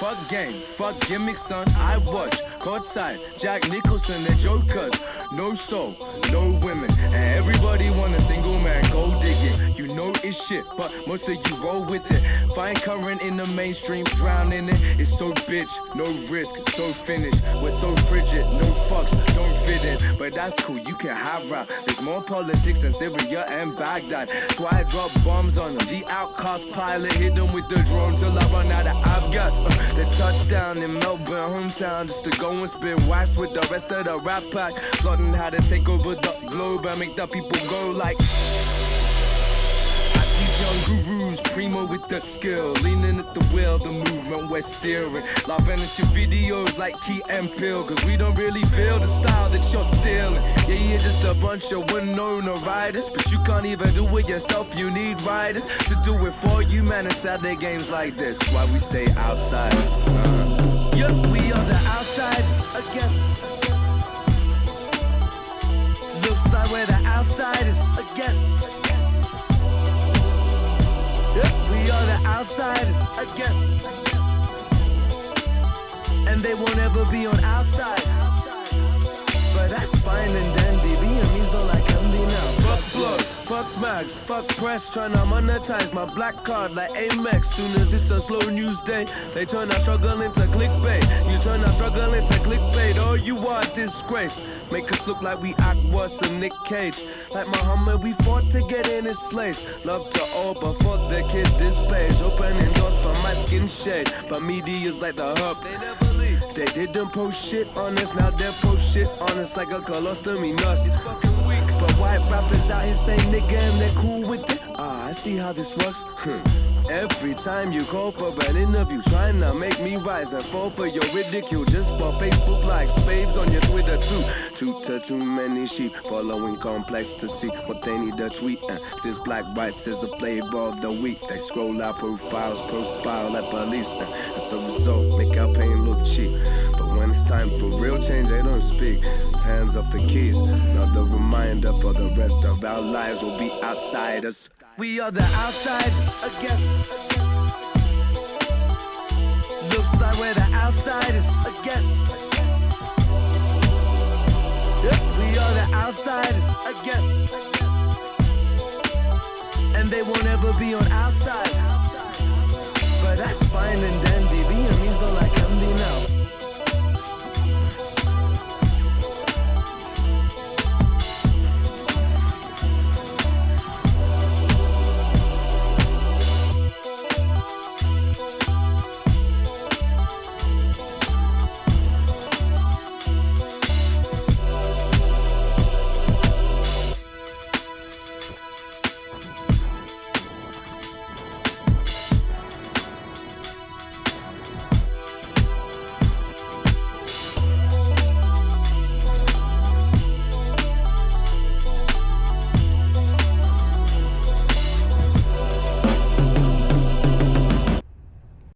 fuck gang, fuck gimmicks, son. I watch, courtside, Jack Nicholson, the jokers. No soul, no women, and everybody want a single man, go digging. You know it's shit, but most of you roll with it. Find current in the mainstream, drown in it. It's so bitch, no risk, so finished. We're so frigid, no fucks, don't fit in. But that's cool, you can have rap. There's more politics than Syria and Baghdad. That's why I drop bombs on them. The outcast pilot hit them with the drone till I run out of avgas. The touchdown in Melbourne, hometown, just to go and spit wax with the rest of the rap pack. Plotting how to take over the globe and make the people go like. These young gurus, primo with the skill, leaning at the wheel, the movement we're steering. Laughing at your videos like Key and Peele, cause we don't really feel the style that you're stealing. Yeah, you're just a bunch of Winona riders, but you can't even do it yourself, you need riders to do it for you, man. It's Saturday games like this, why we stay outside. Yeah, we are the outsiders again. Looks like we're the outsiders again. Yeah, we are the outsiders again. And they won't ever be on our side. But that's fine and dandy. Being me's all I can be now. Fuck blogs, fuck mags, fuck press. Tryna monetize my black card like Amex. Soon as it's a slow news day, they turn our struggle into clickbait. You turn our struggle into clickbait. Oh, you are disgrace. Make us look like we act worse than Nick Cage. Like Muhammad, we fought to get in his place. Love to all, but fuck the kid this page. Opening doors from my skin shade. But media's like the hub. They never leave. They didn't post shit on us, now they post shit on us like a colostomy nurse. It's fucking weak. But white rappers out here saying nigga and they're cool with it. I see how this works. Every time you call for an interview, trying to make me rise and fall for your ridicule. Just for Facebook likes, faves on your Twitter too. Too many sheep following complex to see what they need to tweet. And since black rights is the flavor of the week, they scroll our profiles, profile like police. And as a result, make our pain look cheap. But when it's time for real change, they don't speak. It's hands off the keys. Another reminder for the rest of our lives, we'll be outsiders. We are the outsiders again. Looks like we're the outsiders again. Yep, we are the outsiders again. And they won't ever be on our side. But that's fine and